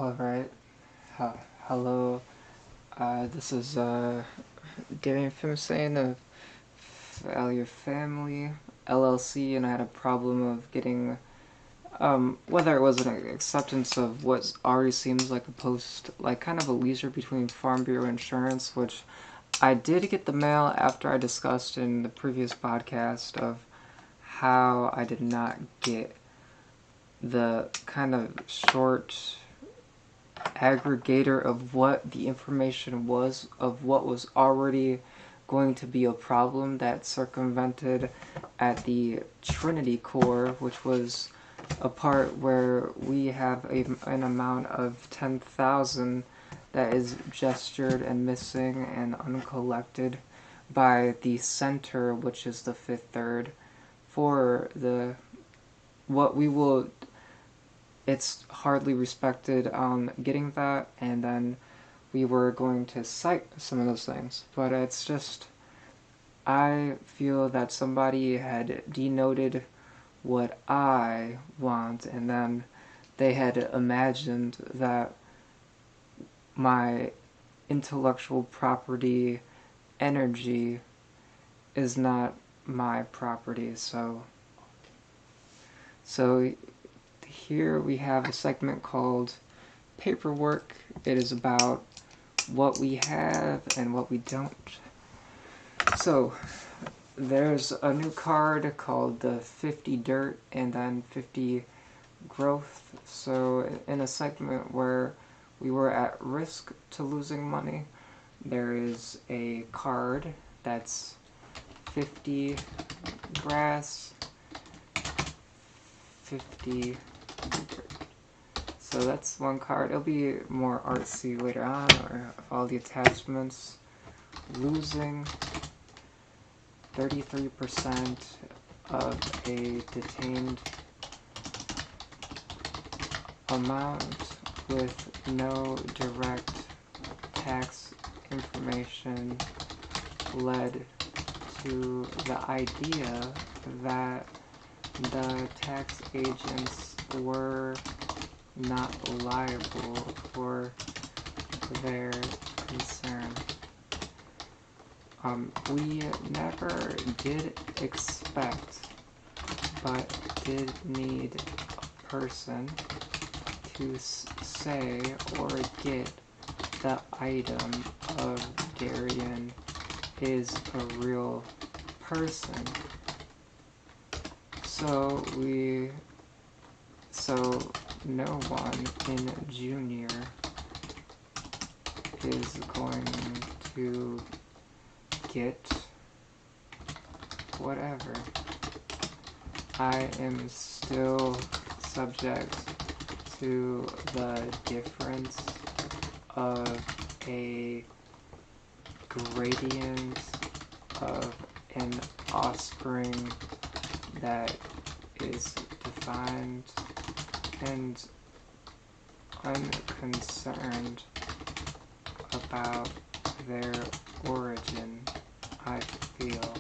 Alright, hello, this is Darian Fimsane of Value Family LLC, and I had a problem of getting, whether it was an acceptance of what already seems like a post, like kind of a leisure between Farm Bureau Insurance, which I did get the mail after I discussed in the previous podcast of how I did not get the kind of short aggregator of what the information was of what was already going to be a problem that circumvented at the Trinity core, which was a part where we have an amount of 10,000 that is gestured and missing and uncollected by the center, which is the fifth third, for the what we will it's hardly respected getting that, and then we were going to cite some of those things. But it's just, I feel that somebody had denoted what I want, and then they had imagined that my intellectual property energy is not my property. So here we have a segment called Paperwork. It is about what we have and what we don't. So there's a new card called the 50 Dirt and then 50 Growth. So in a segment where we were at risk to losing money, there is a card that's 50 grass, 50 dirt. So that's one card. It'll be more artsy later on, or all the attachments. Losing 33% of a detained amount with no direct tax information led to the idea that the tax agents were not liable for their concern. We never did expect, but did need a person to say or get the item of Darian is a real person. So no one in Junior is going to get whatever. I am still subject to the difference of a gradient of an offspring that is defined, and I'm concerned about their origin, I feel.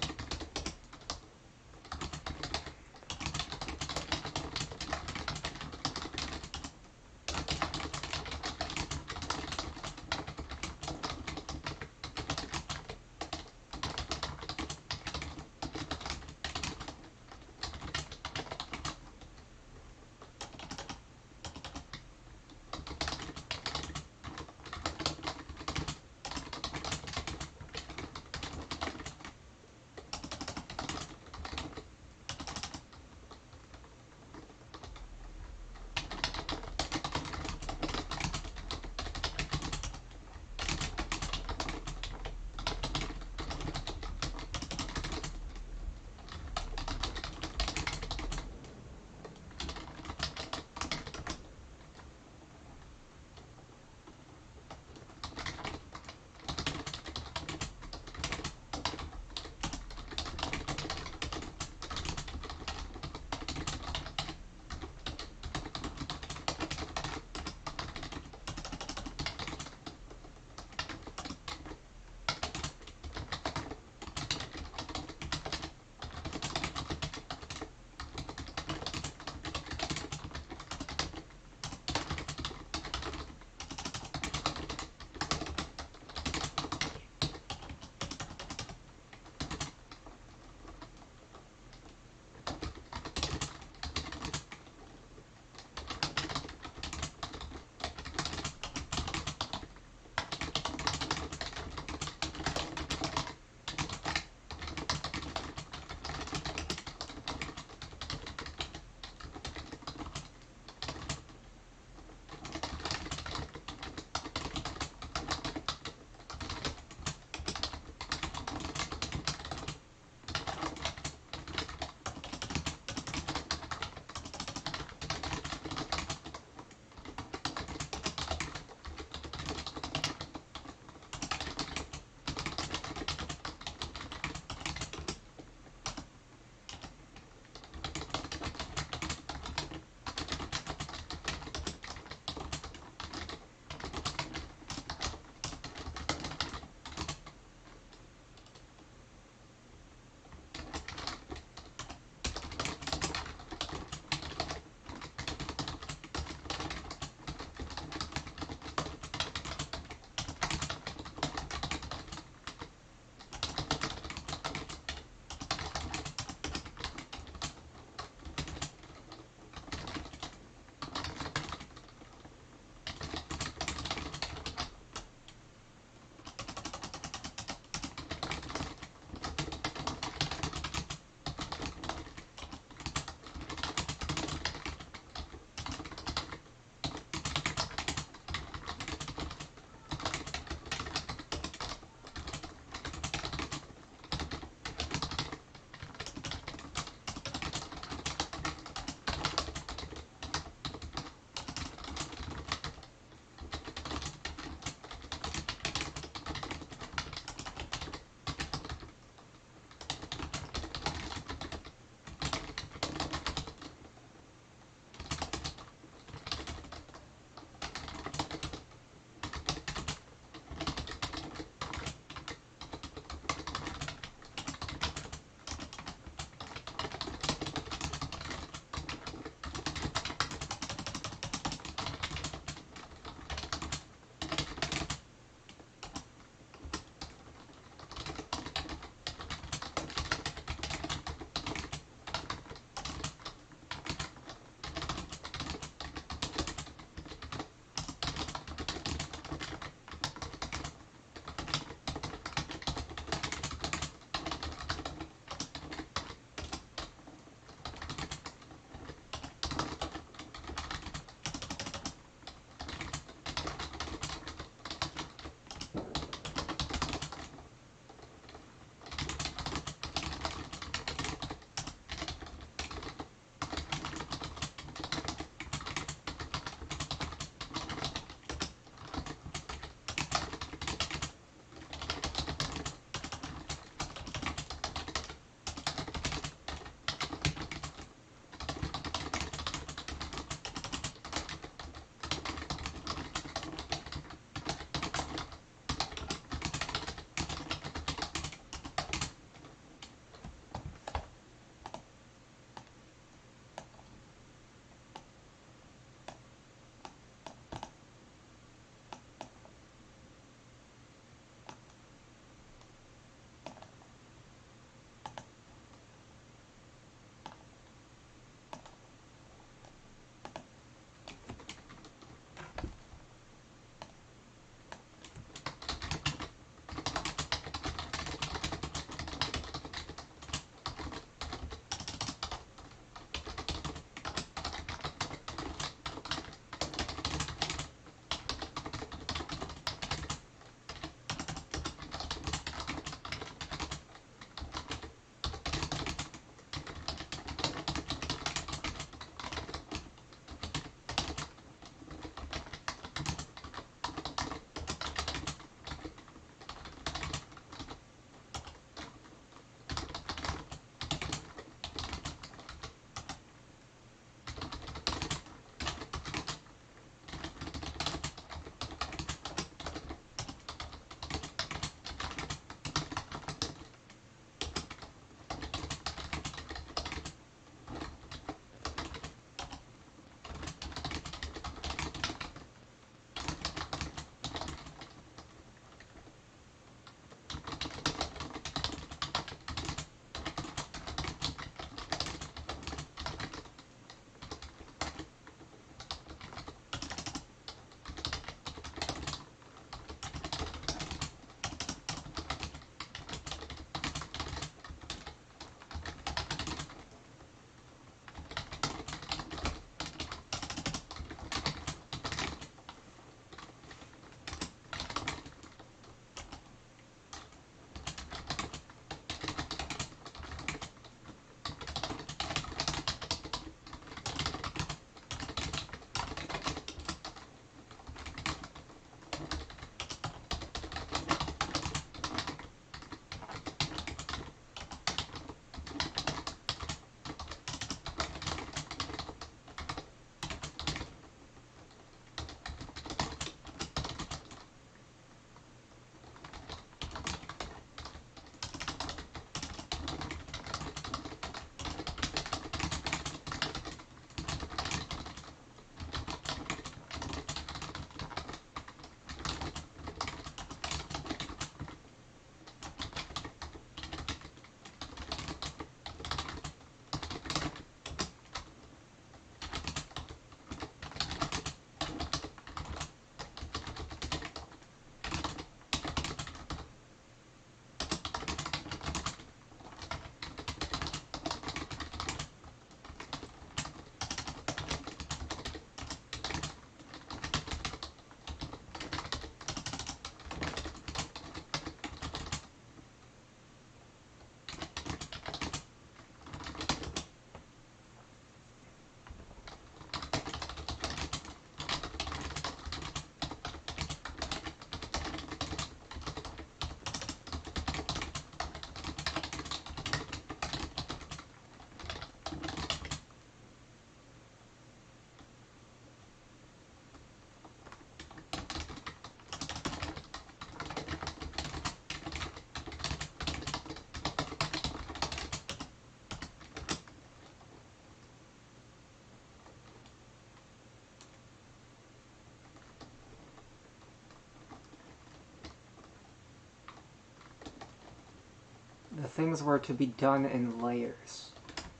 things were to be done in layers.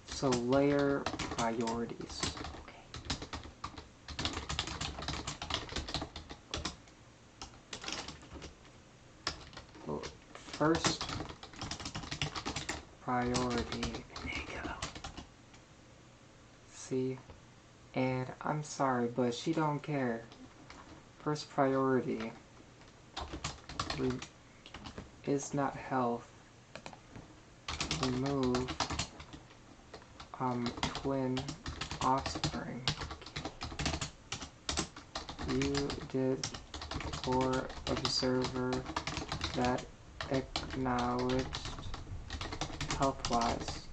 So layer priorities. Well, first priority. See? And I'm sorry, but she don't care. First priority is not health. Remove twin offspring. You did for observer that acknowledged health-wise.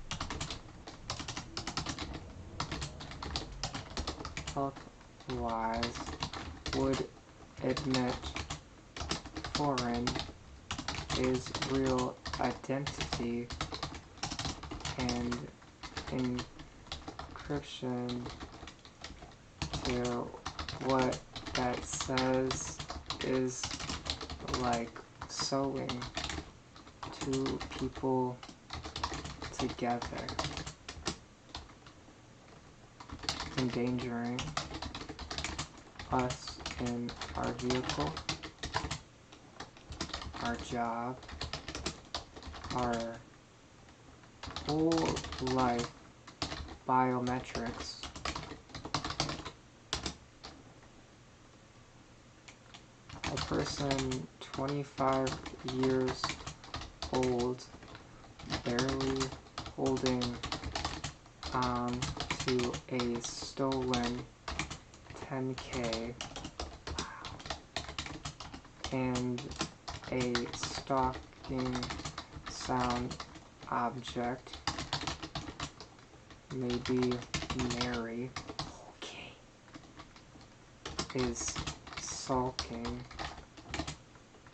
Health-wise would admit foreign is real identity and encryption to what that says is like sewing two people together, endangering us in our vehicle, our job, our whole life biometrics. A person 25 years old, barely holding on to a stolen 10K and a stalking sound object, maybe Mary, is sulking,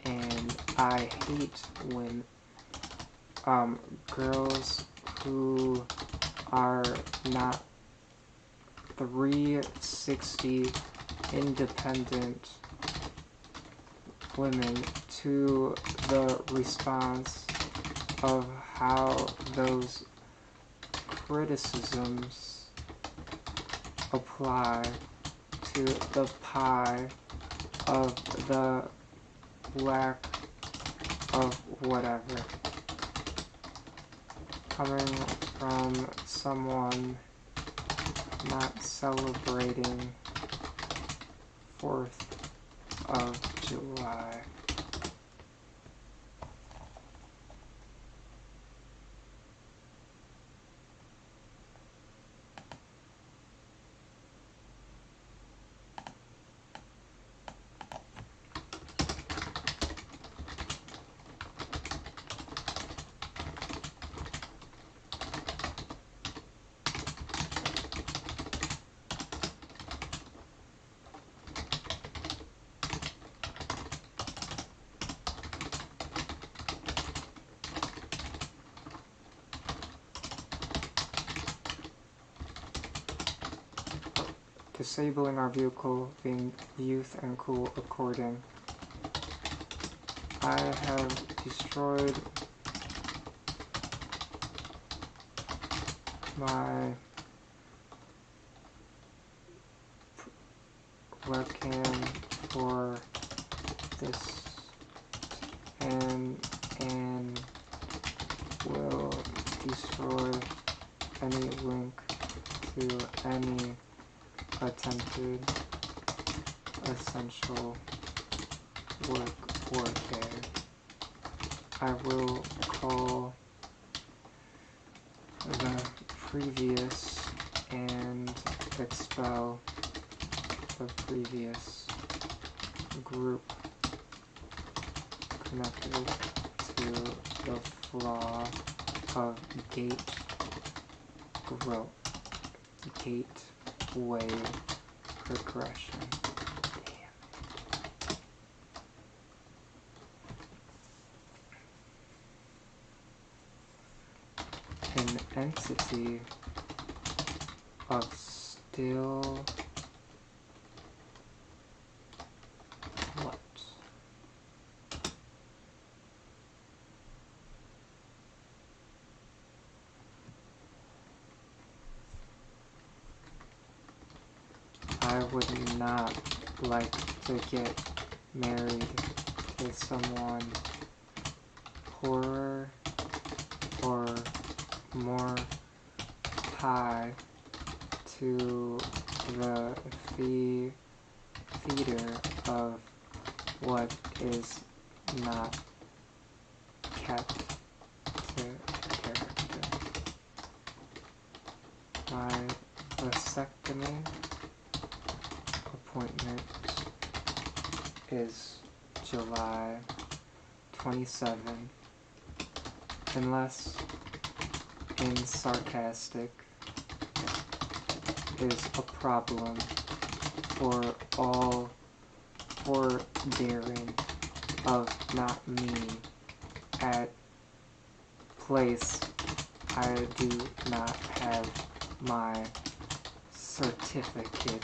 and I hate when girls who are not 360 independent women to the response of how those criticisms apply to the pie of the lack of whatever. Coming from someone not celebrating 4th of July. Disabling our vehicle, being youth and cool according. I have destroyed my webcam for this and will destroy any link to any attempted essential work or care. I will call the previous and expel the previous group connected to the flaw of gateway progression. An entity of still what? I would not like to get married to someone poorer or more high to the feeder of what is not kept to character. My vasectomy appointment is July 27, unless in sarcastic is a problem for all forbearing of not me at place I do not have my certificate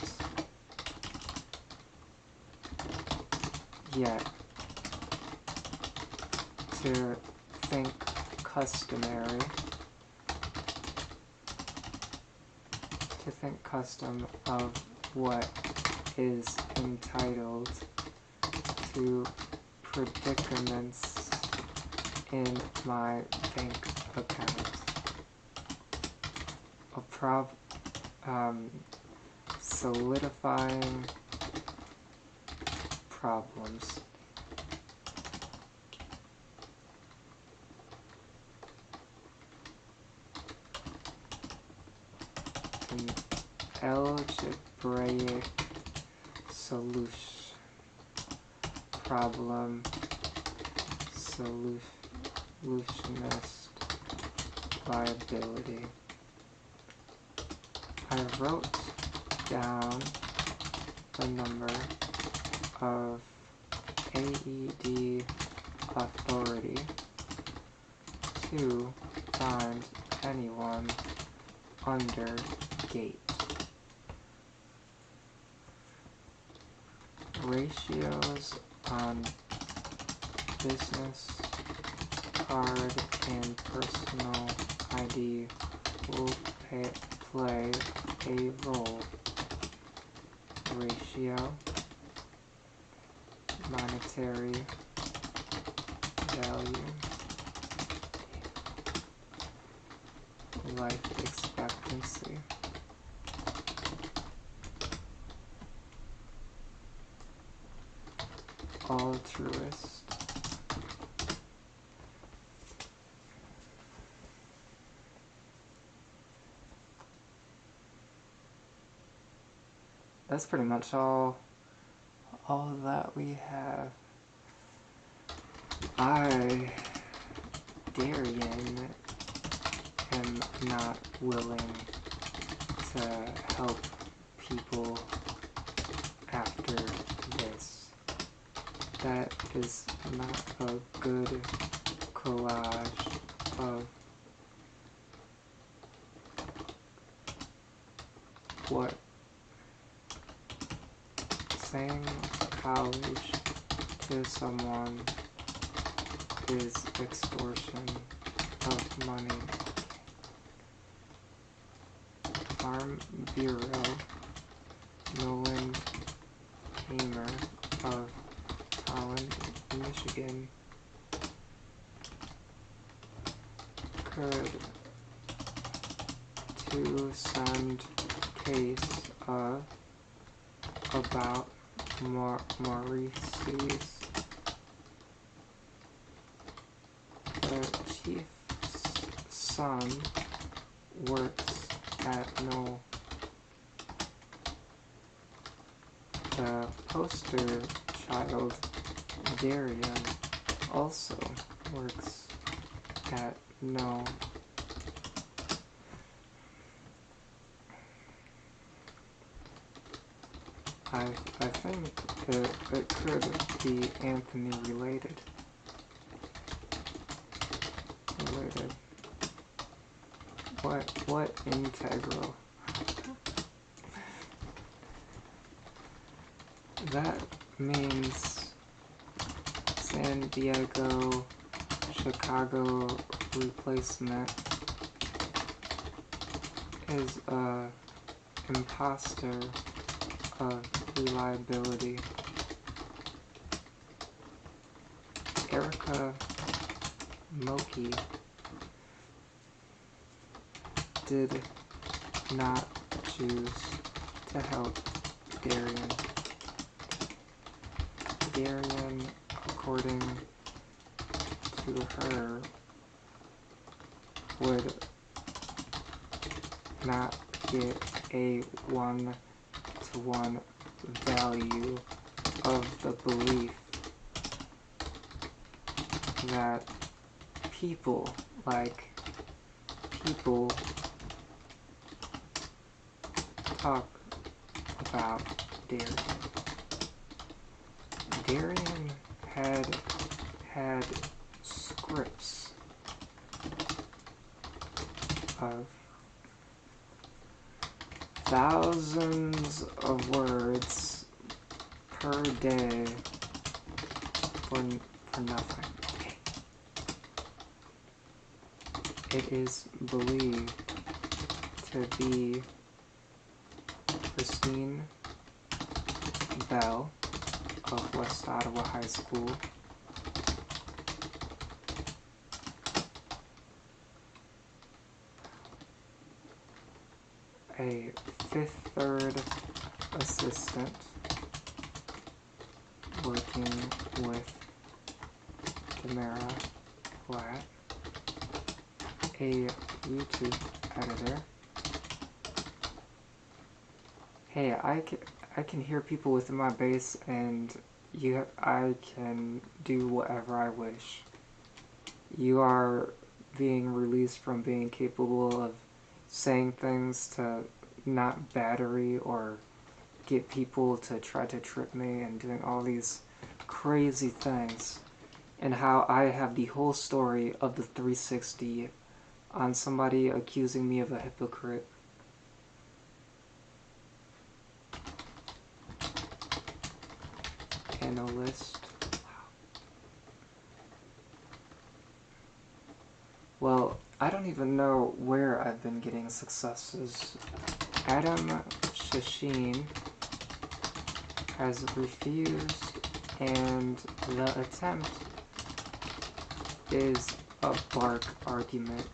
yet. To think customary, to think custom of what is entitled to predicaments in my bank account. Solidifying problems. An algebraic solution. Problem solutionist liability. I wrote down the number of AED authority to find anyone under gate. Ratios on business card and personal ID will play a role. Ratio, monetary value, life expectancy. Altruist. That's pretty much all that we have. I, Darian, am not willing to help people after this. That is not a good collage of what saying college to someone is extortion of money. Farm Bureau, Nolan Hamer of Holland, Michigan, could to send case of about Maurice's the chief's son works at no. The poster child Darian also works at no. I think it could be Anthony related. What integral? That means San Diego, Chicago replacement is a imposter of reliability. Erica Moki did not choose to help Darian. Darian, according to her, would not get a one-to-one value of the belief that people talk about Darian. Darian had scripts of thousands of words per day for nothing. It is believed to be Christine Bell of West Ottawa High School, a fifth third assistant working with Tamara Platt, a YouTube editor. Hey, I can hear people within my base, and I can do whatever I wish. You are being released from being capable of saying things to not battery or get people to try to trip me and doing all these crazy things, and how I have the whole story of the 360 on somebody accusing me of a hypocrite. Analyst. Well, I don't even know where I've been getting successes. Adam Shashin has refused, and the attempt is a bark argument.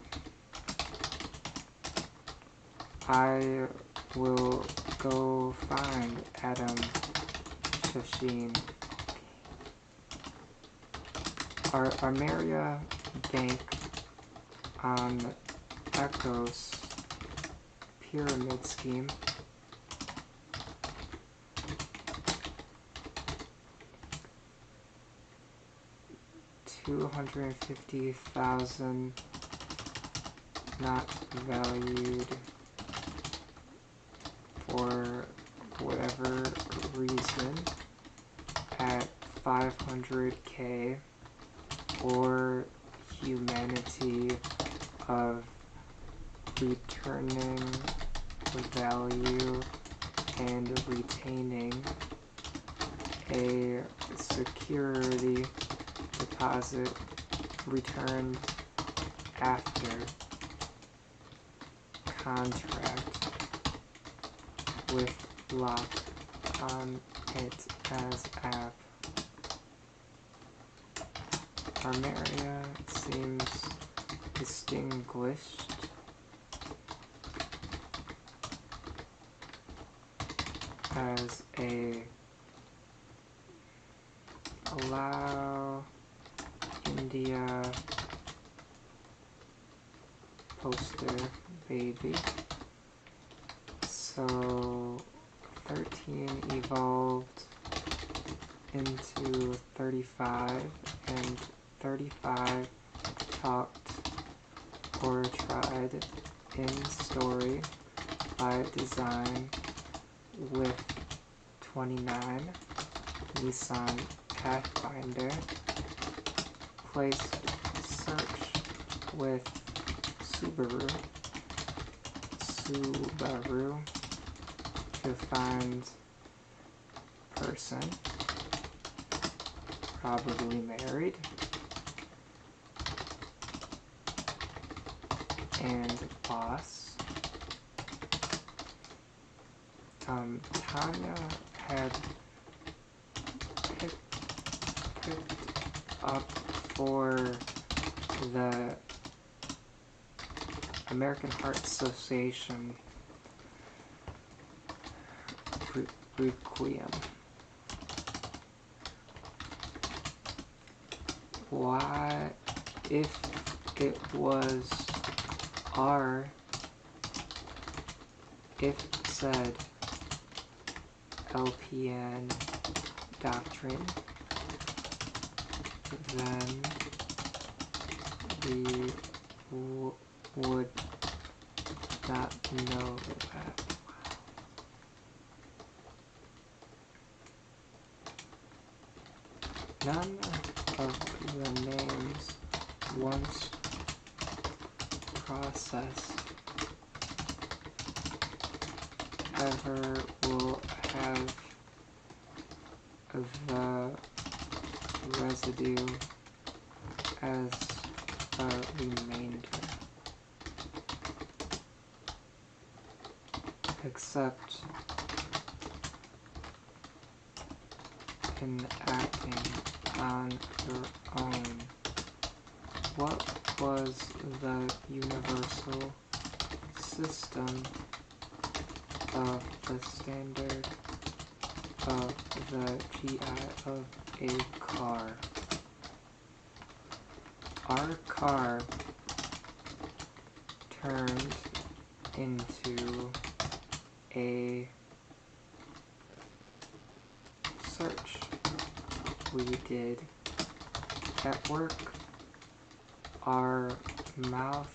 I will go find Adam Shashin. Armeria Bank on Echo's pyramid scheme. $250,000 not valued for whatever reason at $500K, or humanity of returning the value and retaining a security deposit returned after contract with lock on it as app. Armeria seems distinguished as a allow India poster baby. So 13 evolved into 35, and 35 talked or tried in story by design with 29 Nissan Pathfinder. Place search with Subaru to find person, probably married, and boss. Tanya had picked up for the American Heart Association Requiem. Why, if it was our, if said LPN doctrine, then we would not know that. None of the names once processed ever will have the residue as a remainder, except in acting on your own. What was the universal system of the standard of the GI of a car? Our car turned into a search we did at work. Our mouth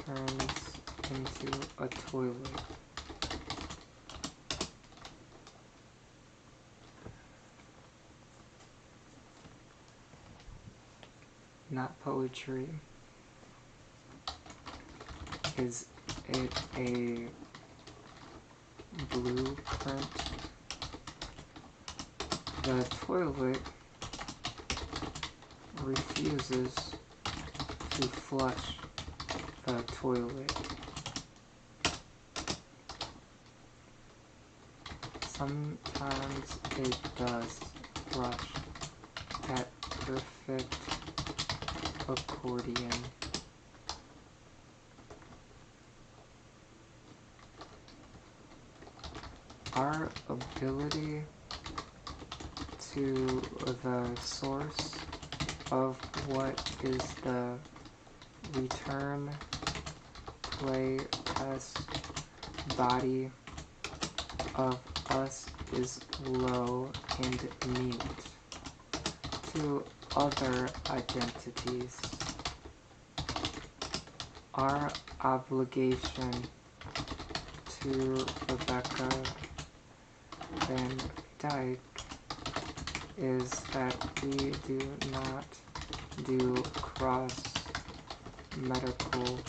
turns into a toilet. Not poetry. Is it a blueprint? The toilet refuses to flush the toilet. Sometimes it does flush at perfect accordion. Our ability to the source of what is the return play test body of us is low and mute to other identities. Our obligation to Rebecca Van Dyke is that we do not do cross medical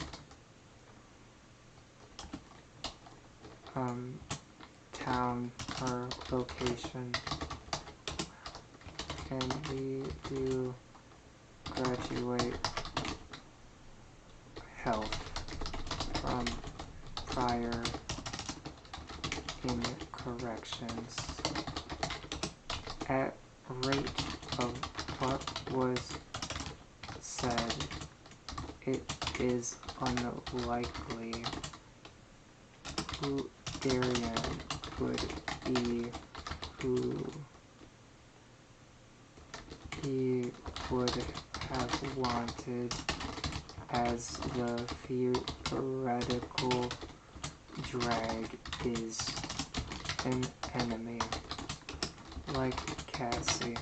town or location, and we do graduate health from prior incorrections. At rate of what was said, it is unlikely who Darian would be, who he would have wanted as the theoretical drag is an enemy, like Cassie.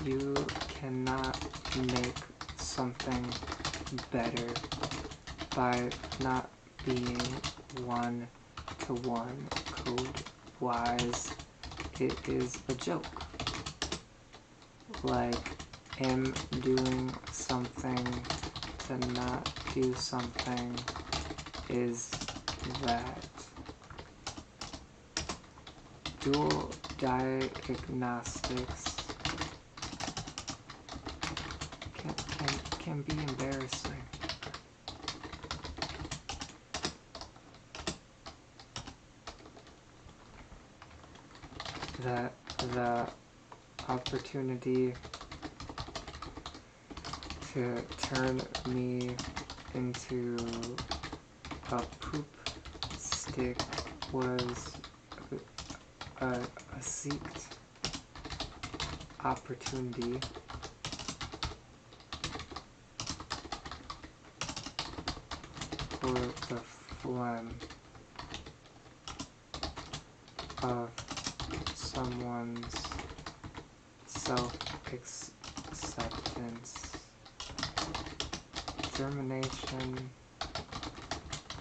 You cannot make something better by not being one-to-one code-wise. It is a joke. Like, am doing something to not do something is that. Dual diagnostics can be embarrassing. That the opportunity to turn me into a poop stick was a seeked opportunity for the phlegm of someone's self-acceptance, germination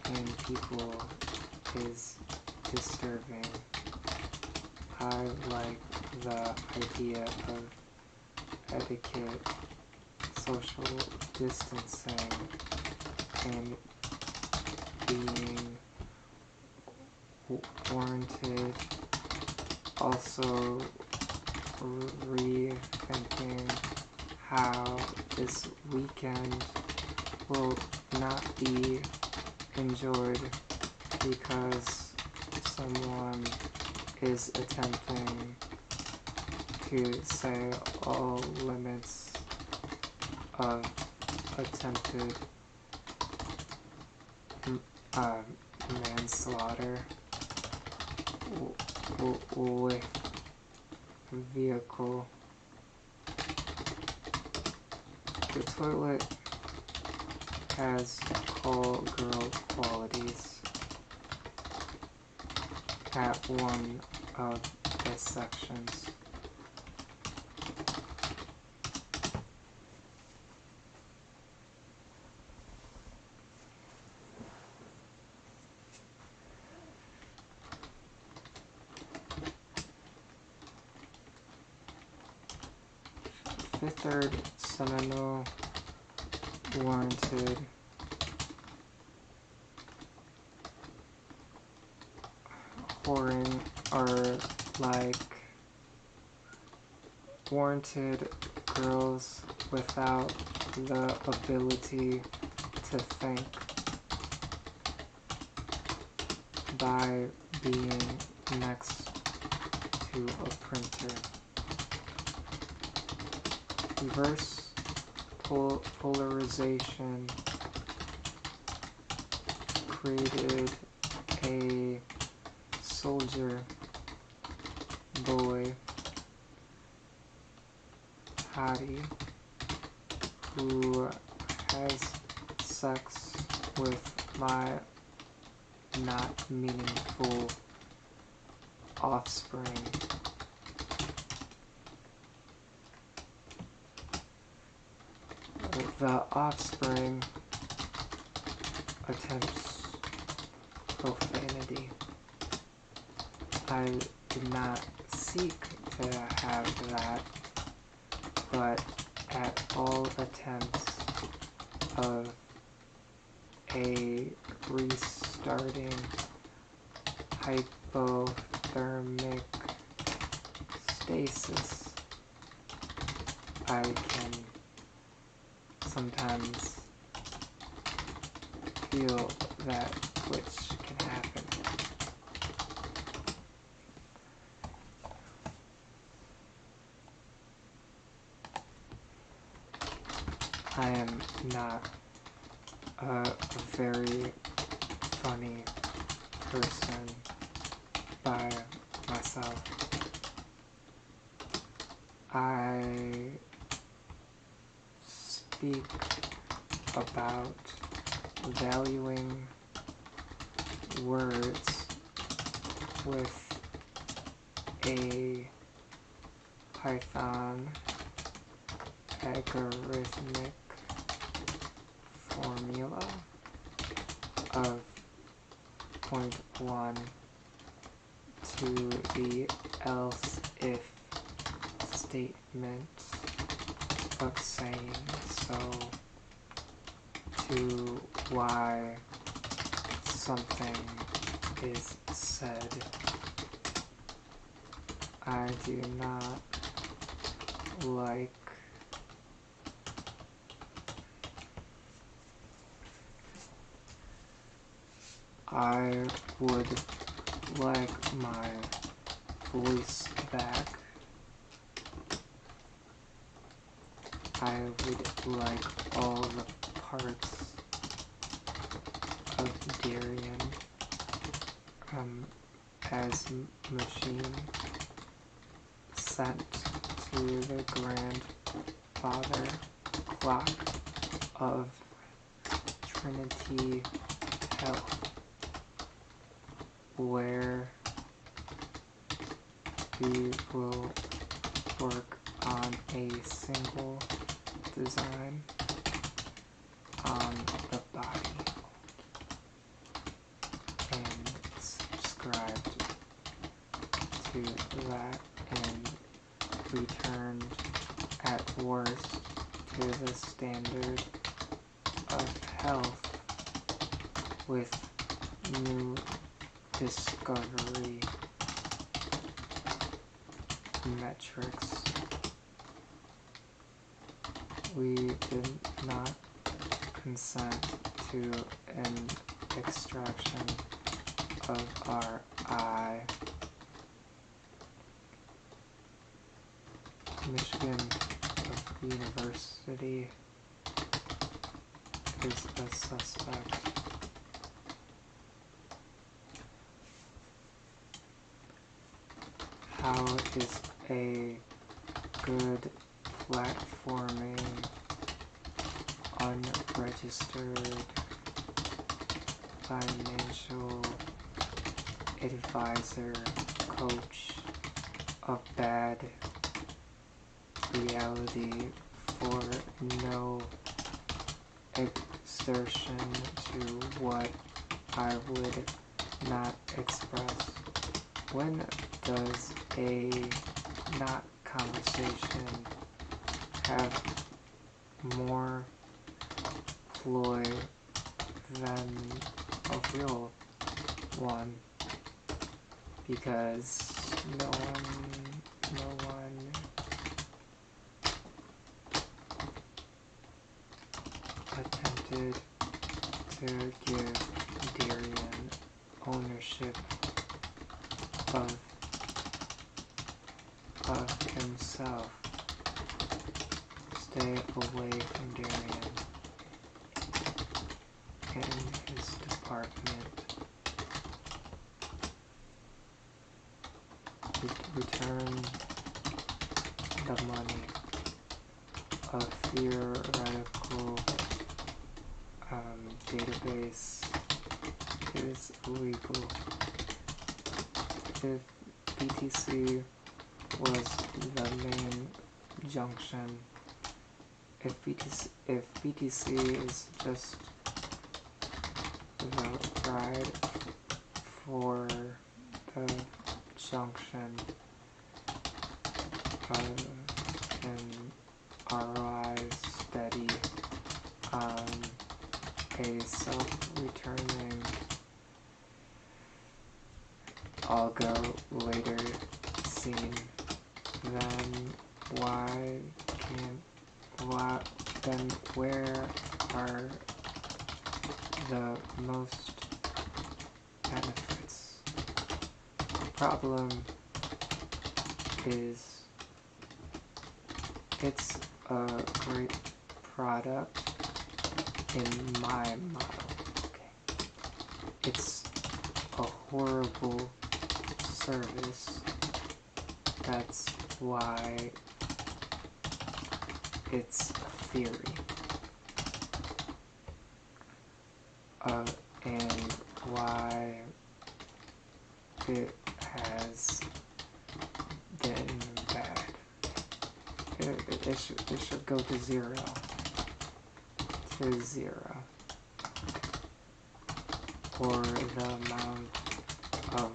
in people is disturbing. I like the idea of etiquette, social distancing, and being warranted. Also rethinking how this weekend will not be enjoyed because someone is attempting to say all limits of attempted manslaughter with vehicle. The toilet has call girl qualities at one of the sections. Fifth Third Seminole warranted whoring are like warranted girls without the ability to think by being next to a printer. Reverse polarization created a soldier boy hottie who has sex with my not meaningful offspring. The offspring attempts profanity. I did not seek to have that, but at all attempts of a restarting hypothermic stasis, I can sometimes feel that which can happen. I am not a very funny person by myself. I speak about valuing words with a Python algorithmic formula of 0.1 to the else if statement of saying so to why something is said. I do not like I would like my voice back. I would like all the parts of Darien as machine sent to the grandfather clock of Trinity Health, where we will work on a single design on the body and subscribed to that and returned at worst to the standard of health with new discovery metrics. We did not consent to an extraction of our eye. Michigan University is a suspect. How is a good platforming unregistered financial advisor coach a bad reality for no exertion to what I would not express? When does a not conversation have more ploy than a real one? Because no one attempted to give Darien ownership of himself. Stay away from Darien and his department. Return the money. A theoretical database is illegal. If BTC was the main junction, if BTC is just the ride for the junction and ROI steady on a self-returning I'll go later scene, then then where are the most benefits? The problem is it's a great product in my model. Okay. It's a horrible service. That's why it's a theory. And why it has been bad. It should go to zero. To zero. Or the amount of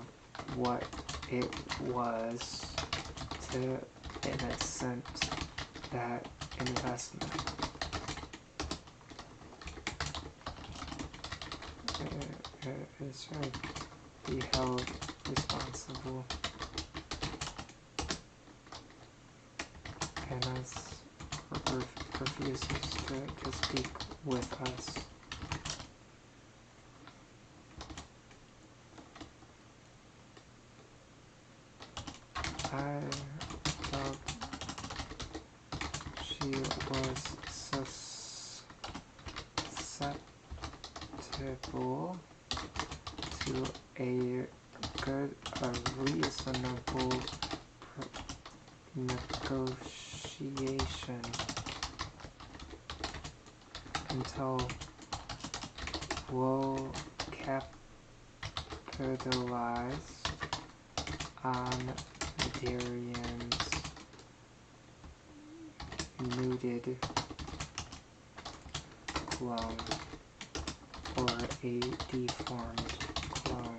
what it was to, in a sense, that investment. It should be held responsible. And us refuses to speak with us. I felt she was susceptible to a reasonable negotiation until Woe capitalized on Darian's muted clone, or a deformed clone.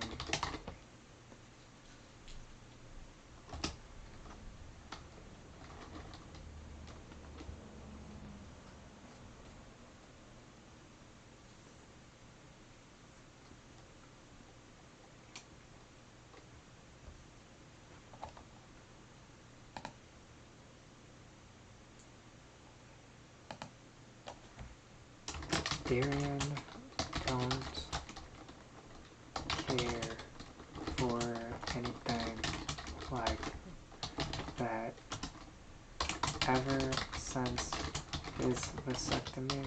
Darian don't care for anything like that. Ever since his vasectomy,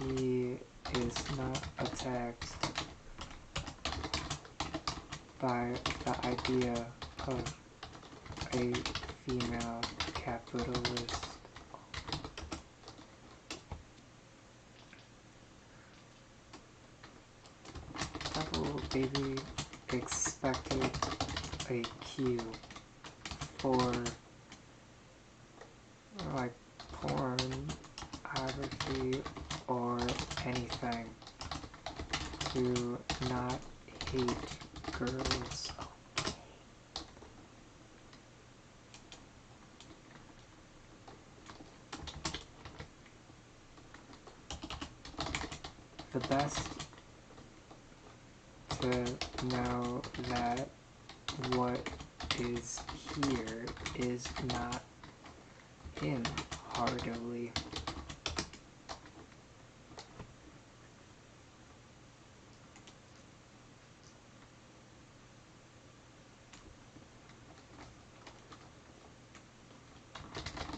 he is not attacked by the idea of a female capitalist. Double Baby expected a cue for like pornography or anything to not hate girls. The best to know that what is here is not him heartily.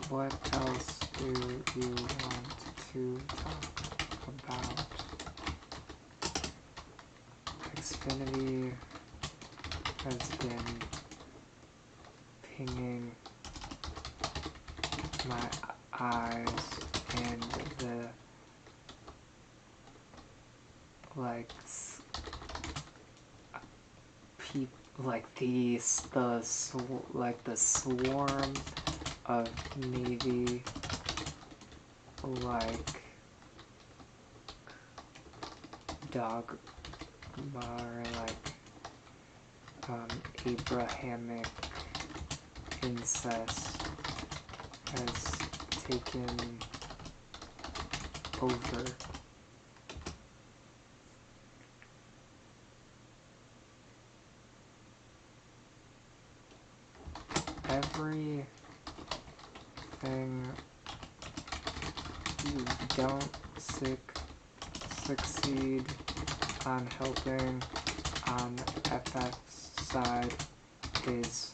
What else do you want to talk about? Xfinity has been pinging my eyes, and the like the swarm of Navy like dogma, or like Abrahamic incest has taken over. Everything you don't succeed on helping on FF's side is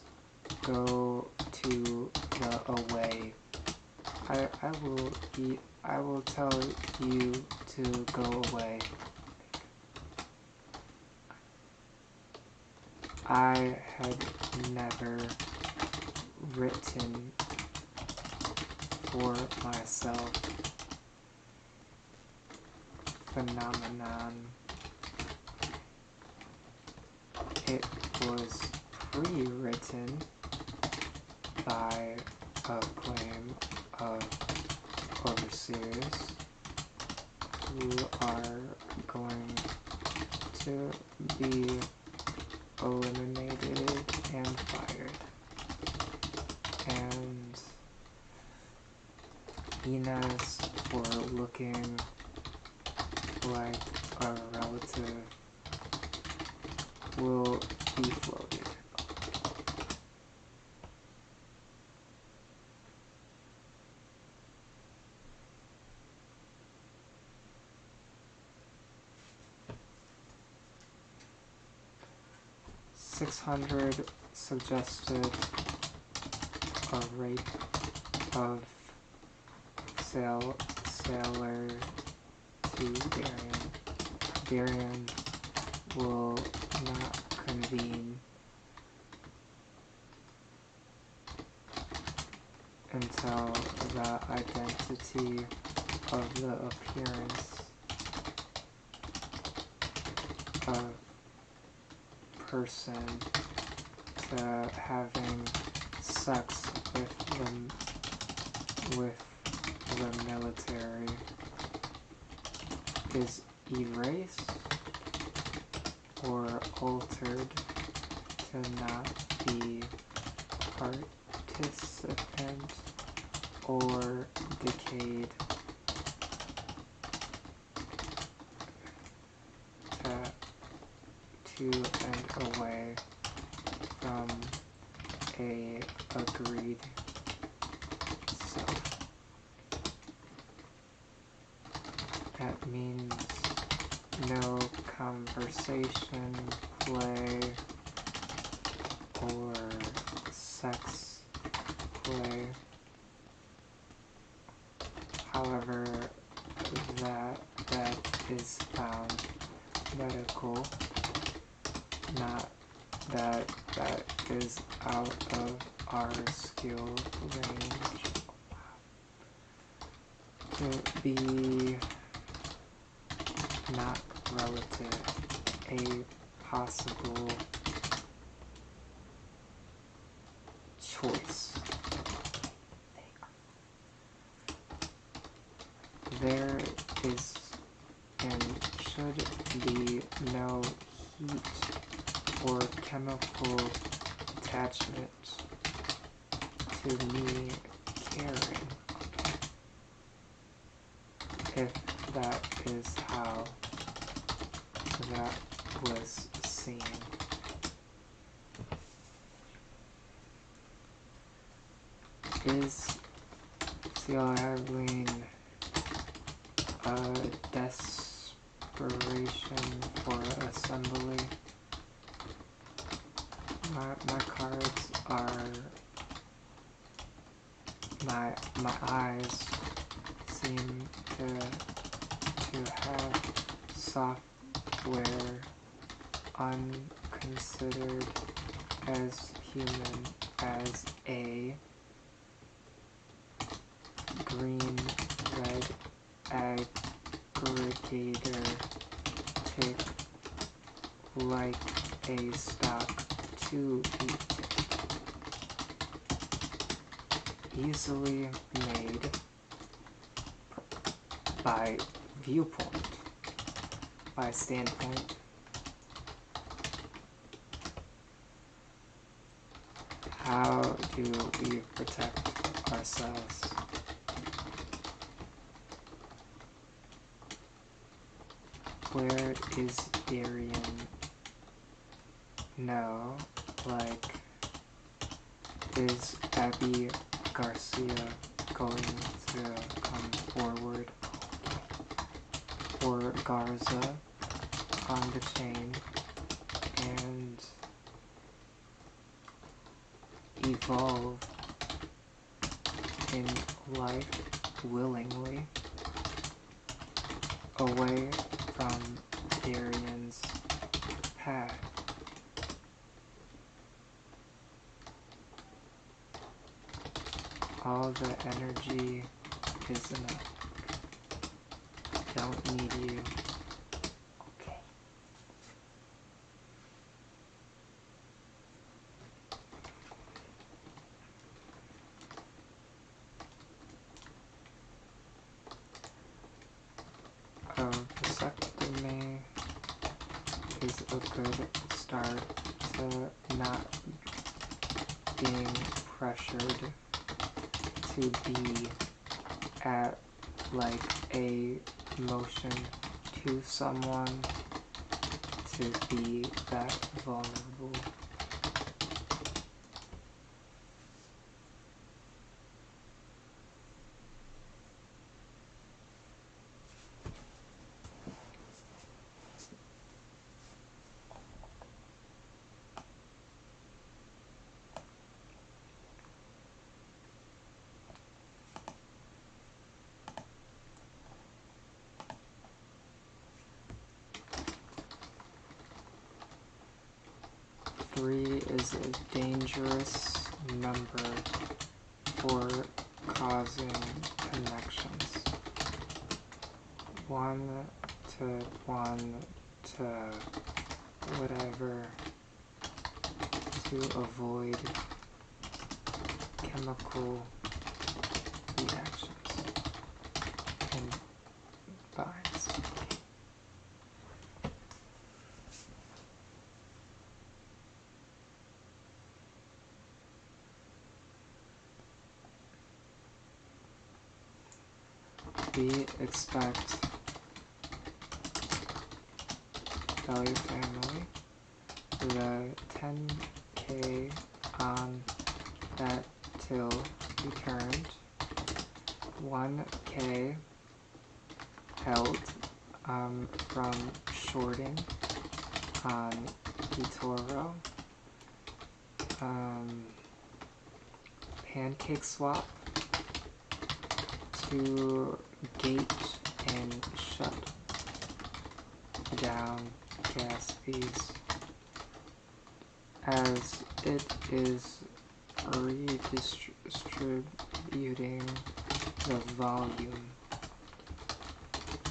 go to the away. I will tell you to go away. I had never written for myself. Phenomenon. It was pre-written by Acclaim of overseers who are going to be eliminated and fired. And Inez were looking like a relative will be floated. 600 suggested a rape of Sailor to Darien. Darien will not convene until the identity of the appearance of person to having sex with the military is erased or altered to not be participant or decayed to and away from a agreed self. That means no conversation, play, or sex play. However, that is found medical, not that is out of our skill range. To be not relative, a possible choice. There is and should be no heat or chemical attachment to me caring, if that is how that was seen. Is Seal Having a desperation for assembly? My cards are my eyes seem to have software unconsidered as human as a green-red aggregator pick like a stock to eat. Easily made by viewpoint, by standpoint. How do we protect ourselves? Where is Darien? No, like, is Abby Garcia going to come forward? Or Garza on the chain and evolve in life willingly away from Darien's path? All the energy is enough. Don't need you. Okay. A vasectomy is a good start to not being pressured to be at like a motion to someone to be that vulnerable. 3 is a dangerous number for causing connections. 1 to 1 to whatever, to avoid chemical reactions and binds. We expect value family, the 10K on that till returned, 1K held from shorting on eToro, pancake swap to gate and shut down gas fees as it is redistributing the volume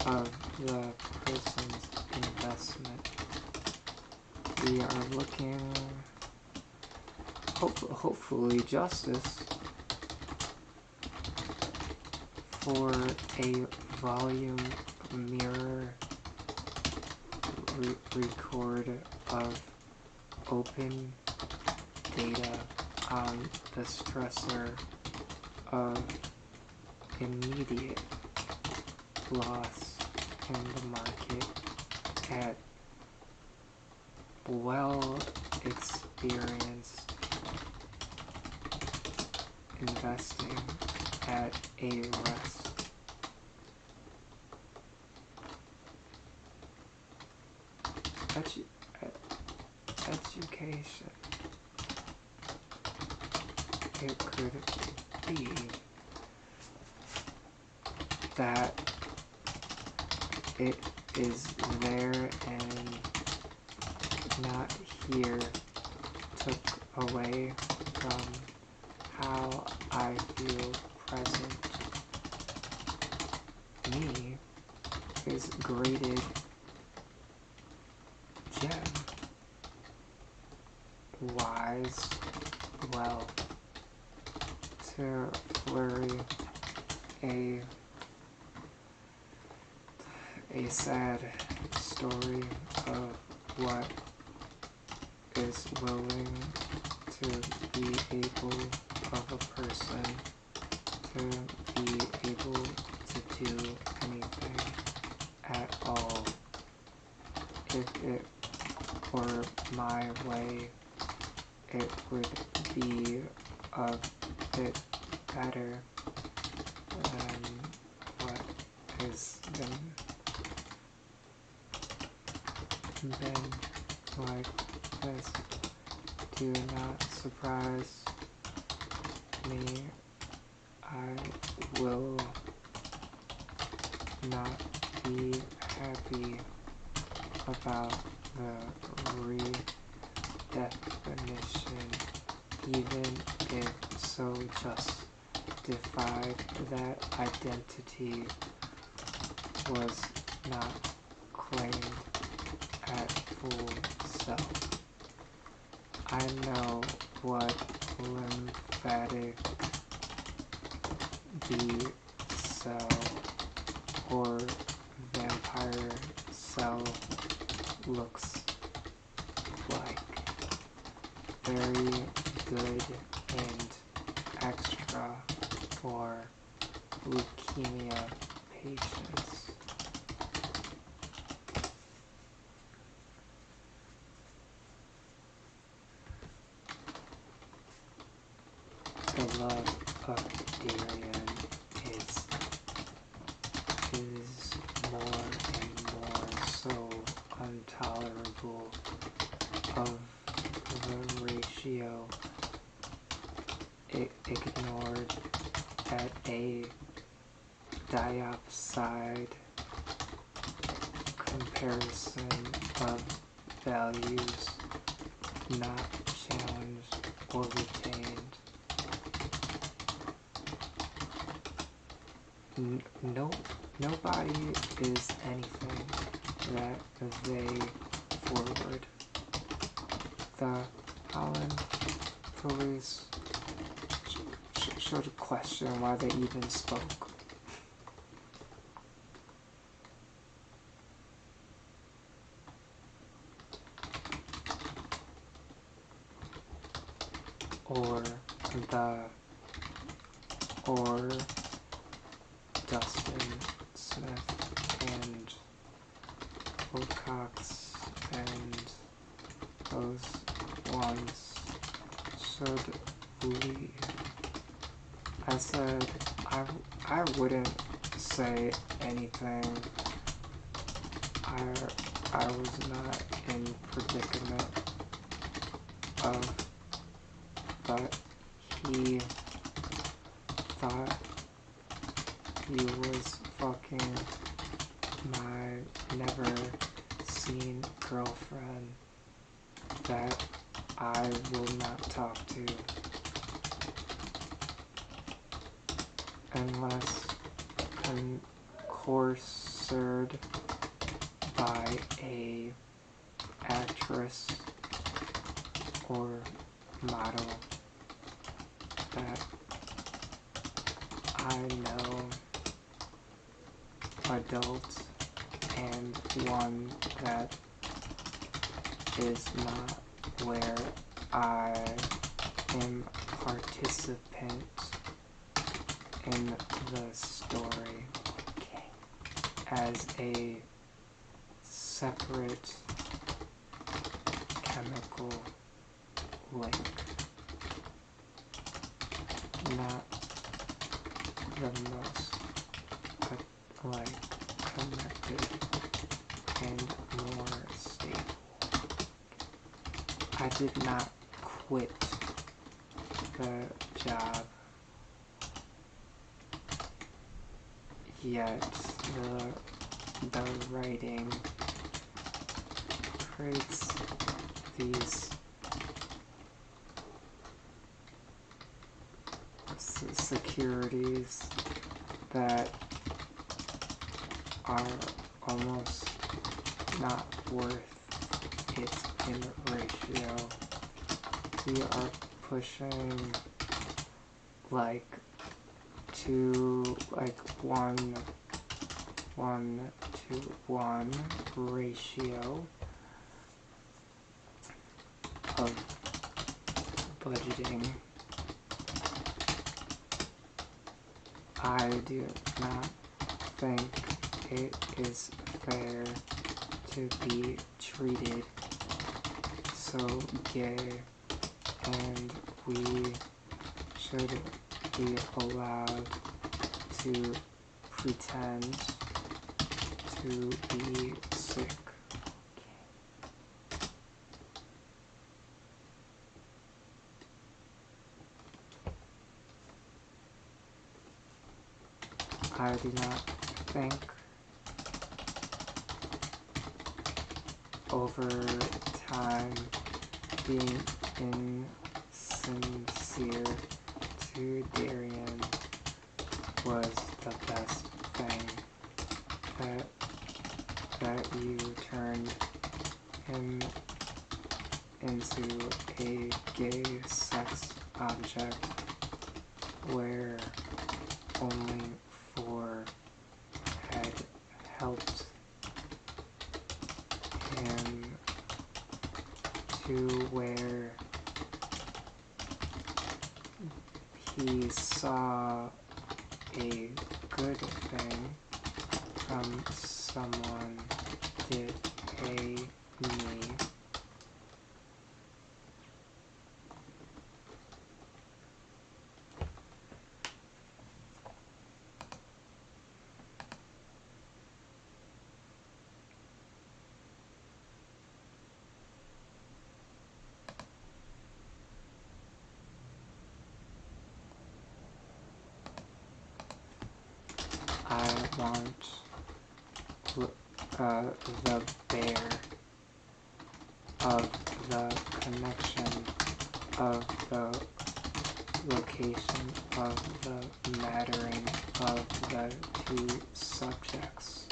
of the person's investment. We are looking, hopefully justice, for a volume mirror record of open data on the stressor of immediate loss in the market at well-experienced investing at a rest. Education. It could be that it is there and not here took away from how I feel present. Me is graded gem. Wise, well, to flurry a sad story of what is willing to be able of a person to be able to do anything at all. If it were my way, it would be a bit better than what has been like this. Do not surprise me. I will not be happy about the redefinition, even if so justified that identity was not claimed at full self. I know what lymphatic B cell or vampire cell looks like. Very good and extra for leukemia patients. The love of Darien is more and more so intolerable of the ratio ignored at a diopside comparison of values, not challenged or retained. Nobody is anything that they forward. The Holland police should question why they even spoke. Or Dustin Smith and Wilcox and those ones should leave. I said I wouldn't say anything. I was not in predicament of, but he thought he was fucking my never seen girlfriend that I will not talk to unless coerced by a actress or model that I know, adult, and one that is not where I am participant in the story as a separate chemical link, not the most connected and more stable. I did not quit the job, yet the writing creates these securities that are almost not worth its in ratio. We are pushing like one to one ratio of budgeting. I do not think it is fair to be treated so gay, and we should be allowed to pretend to be sick. I do not think over time being insincere to Darian was the best thing, that you turned him into a gay sex object where only four had helped him to where he saw a good thing from someone did pay me. I want the bear of the connection of the location of the mattering of the two subjects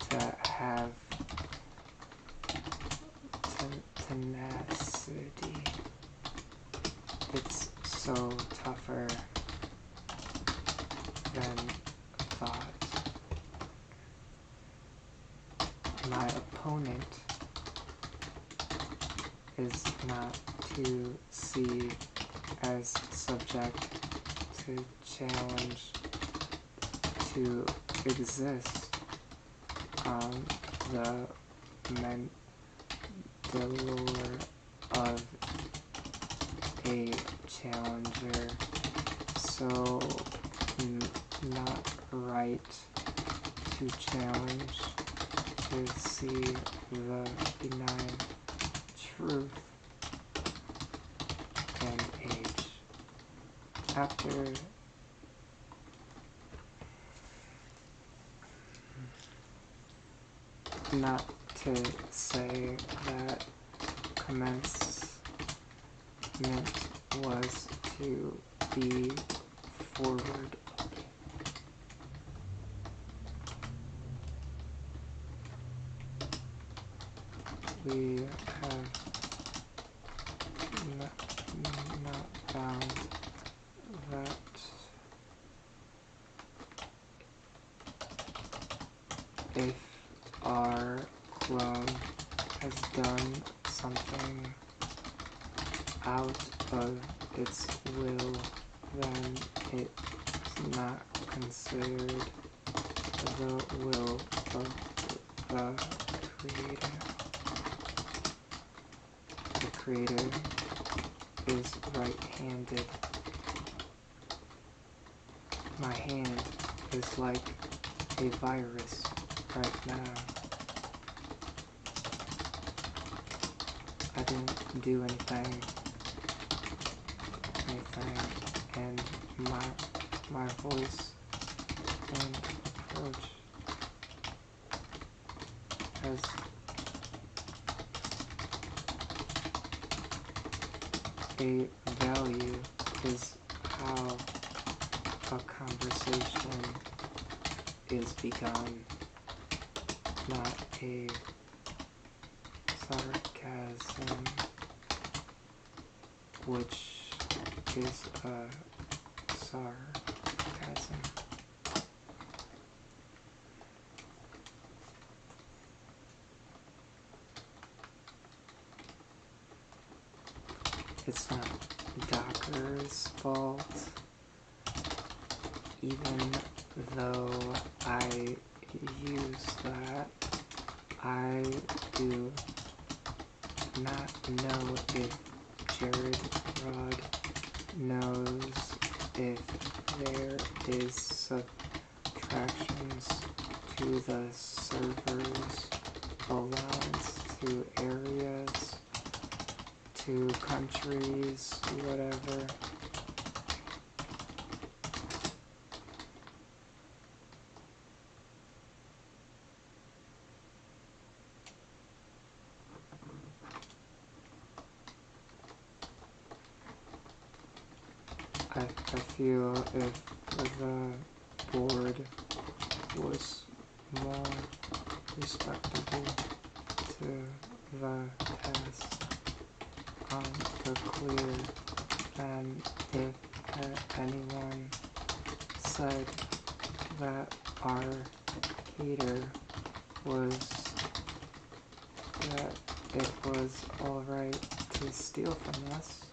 to have tenacity. It's so tougher than thought. My opponent is not to see as subject to challenge to exist on the mandalore of a challenger, so not right to challenge to see the benign truth and age. After not to say that commencement was to be forward. We have not found that if our clone has done something out of its will, then it's not considered the will of the Creator. The Creator is right-handed. My hand is like a virus right now. I didn't do anything, and my voice and approach has a value, is how a conversation is begun, not a sarcasm, which is a sarcasm. It's not Docker's fault, even though I use that. I do not know if Jared Rod knows if there is subtractions to the server's allowance, to areas, to countries, whatever. I feel if the board was more respectable to the task on the clear than if anyone said that our hater was that it was alright to steal from us.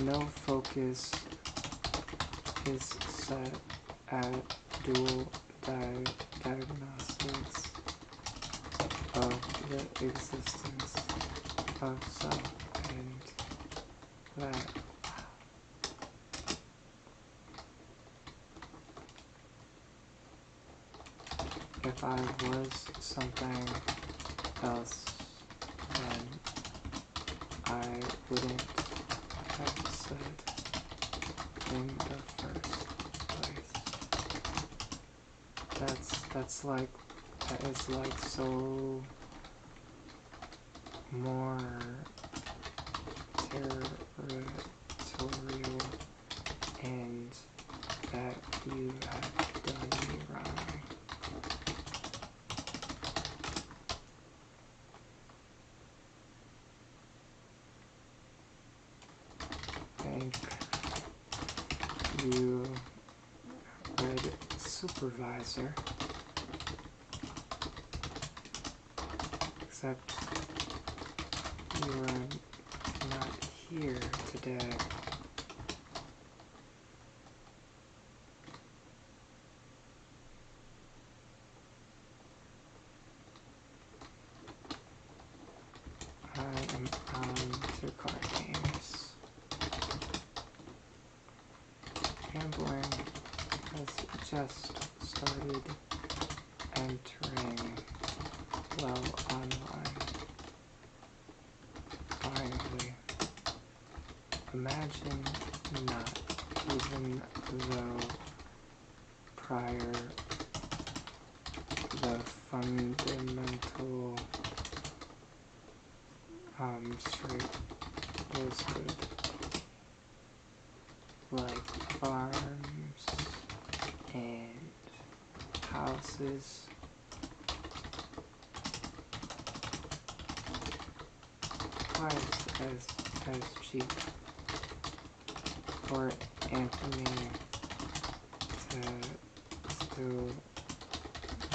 No focus is set at dual diagnostics of the existence of self, and that if I was something else, then I wouldn't have said in the first place. That is like so more territorial and that you have done me wrong. Thank you, Red Supervisor. Except you are not here today. I am on to card games. Gambling has just started entering well online. Finally. Imagine not, even though prior the fundamental straight was good. Like farms and houses. Twice as cheap for Anthony to still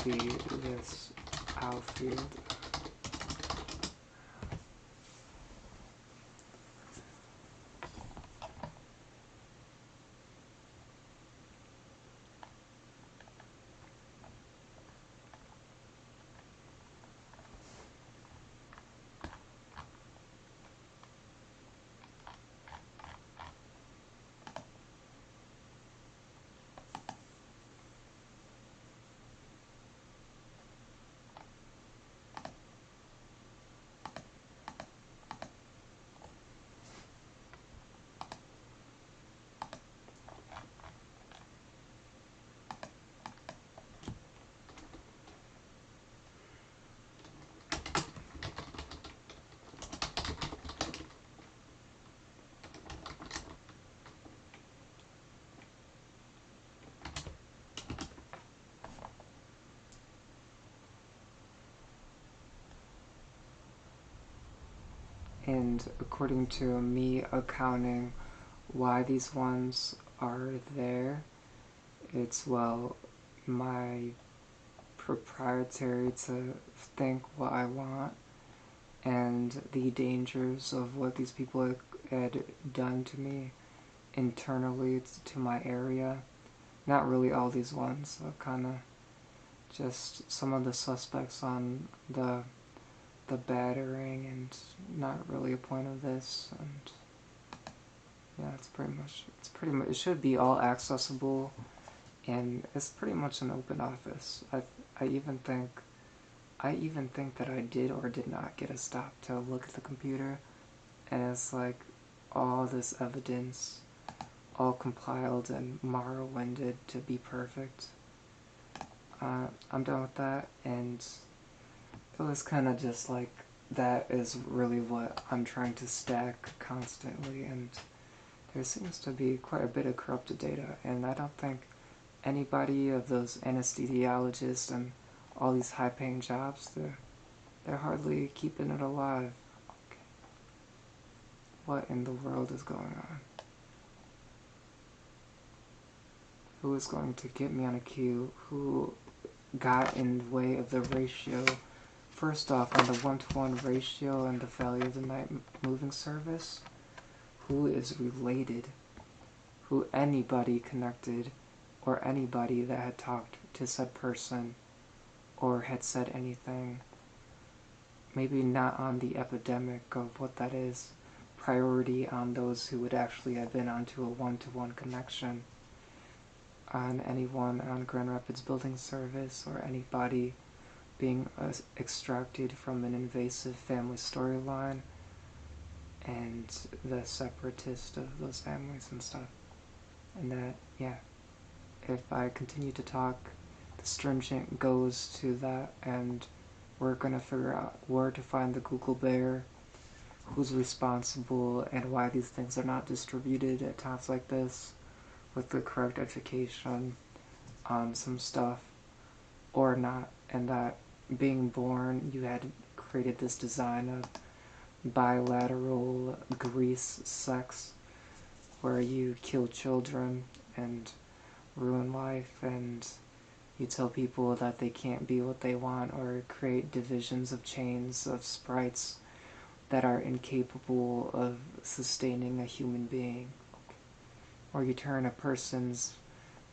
be this outfield. And according to me accounting why these ones are there, it's, well, my proprietary to think what I want and the dangers of what these people had done to me internally to my area. Not really all these ones, so kind of just some of the suspects on the battering, and not really a point of this. And yeah, it's pretty much it should be all accessible, and it's pretty much an open office. I even think that I did or did not get a stop to look at the computer, and it's like all this evidence all compiled and Morrowinded to be perfect. I'm done with that, and it was kind of just like, that is really what I'm trying to stack constantly, and there seems to be quite a bit of corrupted data, and I don't think anybody of those anesthesiologists and all these high-paying jobs, they're hardly keeping it alive. Okay. What in the world is going on? Who is going to get me on a queue? Who got in the way of the ratio? First off, on the 1-to-1 ratio and the failure of the night moving service, who is related? Who anybody connected, or anybody that had talked to said person, or had said anything, maybe not on the epidemic of what that is, priority on those who would actually have been onto a 1-to-1 connection, on anyone on Grand Rapids Building Service, or anybody being extracted from an invasive family storyline, and the separatist of those families and stuff. And that, yeah, if I continue to talk, the stringent goes to that, and We're gonna figure out where to find the Google Bear, who's responsible, and why these things are not distributed at times like this with the correct education on some stuff, or not, and that being born you had created this design of bilateral grease sex where you kill children and ruin life, and you tell people that they can't be what they want, or create divisions of chains of sprites that are incapable of sustaining a human being. Or you turn a person's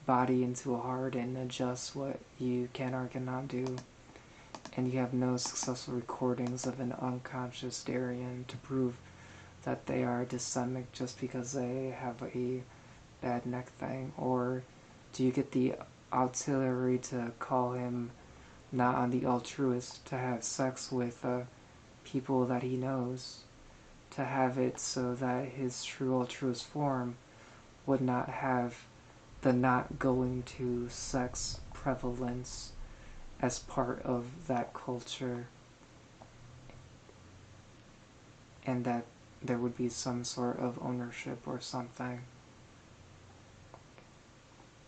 body into a heart and adjust what you can or cannot do. And you have no successful recordings of an unconscious Darien to prove that they are dystemic just because they have a bad neck thing. Or do you get the artillery to call him not on the altruist to have sex with people that he knows, to have it so that his true altruist form would not have the not going to sex prevalence as part of that culture, and that there would be some sort of ownership or something,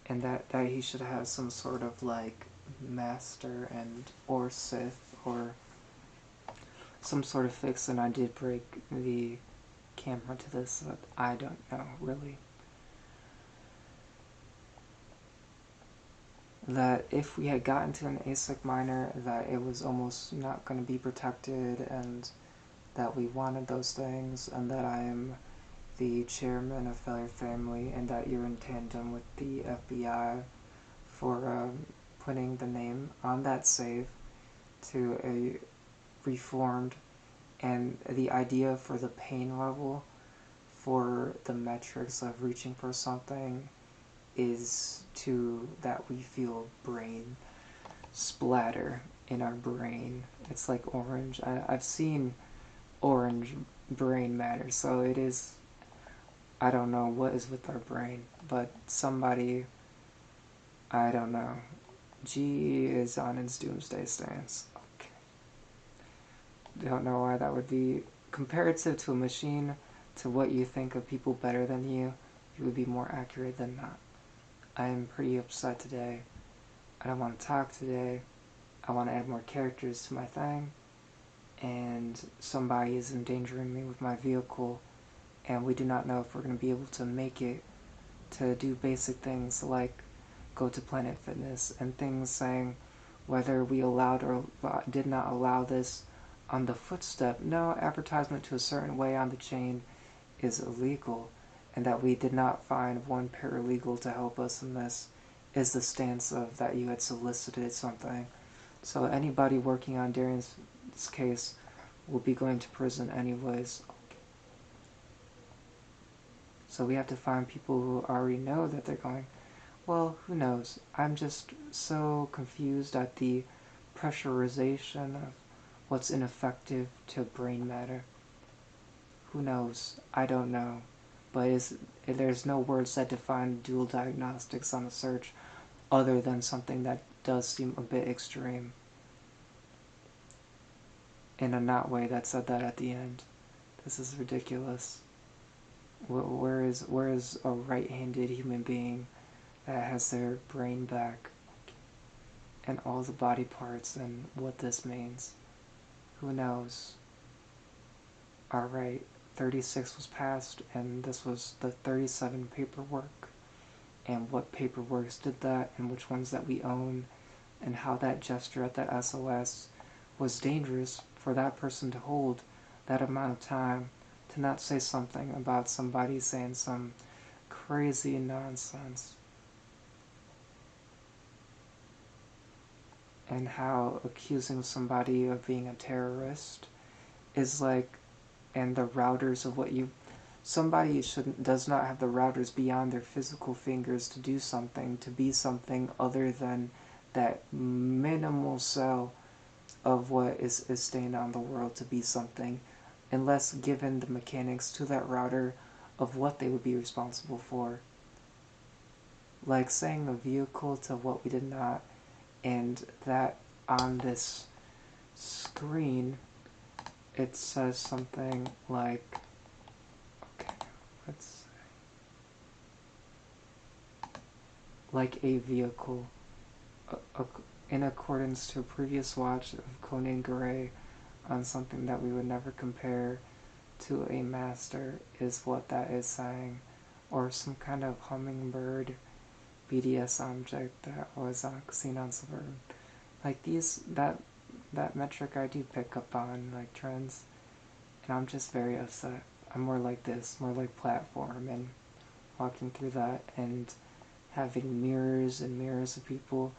and that he should have some sort of like master and or Sith or some sort of fix. And I did break the camera to this, but I don't know really. That if we had gotten to an ASIC miner, that it was almost not going to be protected, and that we wanted those things, and that I am the chairman of Feller Family, and that you're in tandem with the FBI for putting the name on that save to a reformed, and the idea for the pain level for the metrics of reaching for something is to that we feel brain splatter in our brain. It's like orange. I've seen orange brain matter, so it is, I don't know what is with our brain, but somebody, I don't know. G is on its doomsday stance. Okay. Don't know why that would be comparative to a machine. To what you think of people better than you, it would be more accurate than not. I am pretty upset today. I don't want to talk today. I want to add more characters to my thing. And somebody is endangering me with my vehicle. And we do not know if we're going to be able to make it to do basic things like go to Planet Fitness, and things saying whether we allowed or did not allow this on the footstep. No, advertisement to a certain way on the chain is illegal, and that we did not find one paralegal to help us in this is the stance of that you had solicited something. So anybody working on Darien's case will be going to prison anyways. So we have to find people who already know that they're going. Well, who knows? I'm just so confused at the pressurization of what's ineffective to brain matter. Who knows? I don't know. But there's no words that define dual diagnostics on the search other than something that does seem a bit extreme. In a not way that said that at the end. This is ridiculous. Where is a right-handed human being that has their brain back and all the body parts and what this means? Who knows? Alright, 36 was passed, and this was the 37 paperwork, and what paperworks did that, and which ones that we own, and how that gesture at that SOS was dangerous for that person to hold that amount of time to not say something about somebody saying some crazy nonsense. And how accusing somebody of being a terrorist is like, and the routers of what you, somebody does not have the routers beyond their physical fingers to do something, to be something other than that minimal cell of what is stained on the world to be something, unless given the mechanics to that router of what they would be responsible for. Like saying a vehicle to what we did not, and that on this screen, it says something like, okay, let's like a vehicle. In accordance to a previous watch of Conan Gray on something that we would never compare to a master is what that is saying. Or some kind of hummingbird BDS object that was seen on Suburban. Like that metric I do pick up on, like trends, and I'm just very upset. I'm more like this, more like platform, and walking through that and having mirrors and mirrors of people.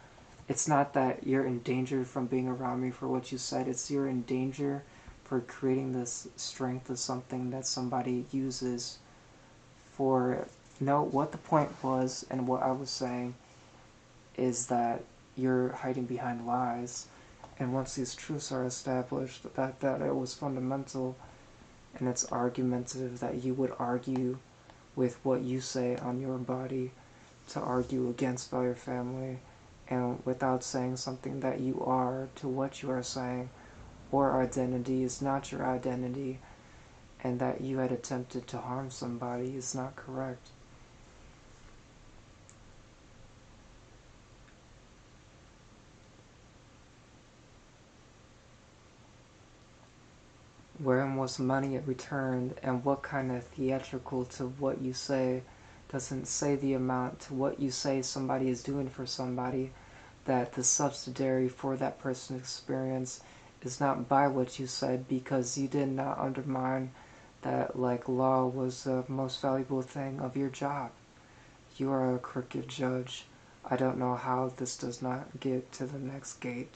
It's not that you're in danger from being around me for what you said, it's you're in danger for creating this strength of something that somebody uses for, no, what the point was and what I was saying is that you're hiding behind lies, and once these truths are established, that it was fundamental and it's argumentative that you would argue with what you say on your body to argue against by your family, and without saying something that you are to what you are saying, or identity is not your identity, and that you had attempted to harm somebody is not correct. Wherein was money returned, and what kind of theatrical to what you say doesn't say the amount to what you say somebody is doing for somebody, that the subsidiary for that person's experience is not by what you said, because you did not undermine that like law was the most valuable thing of your job. You are a crooked judge. I don't know how this does not get to the next gate.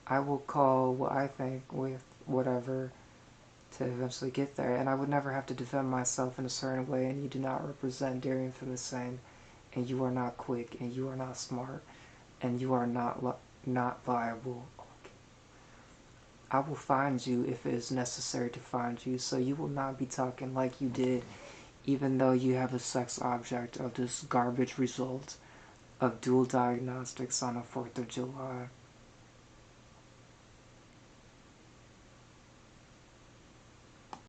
I will call what I think with whatever to eventually get there, and I would never have to defend myself in a certain way, and you do not represent Darian Philistine, and you are not quick, and you are not smart, and you are not viable. I will find you if it is necessary to find you, so you will not be talking like you did, even though you have a sex object of this garbage result of dual diagnostics on the 4th of July.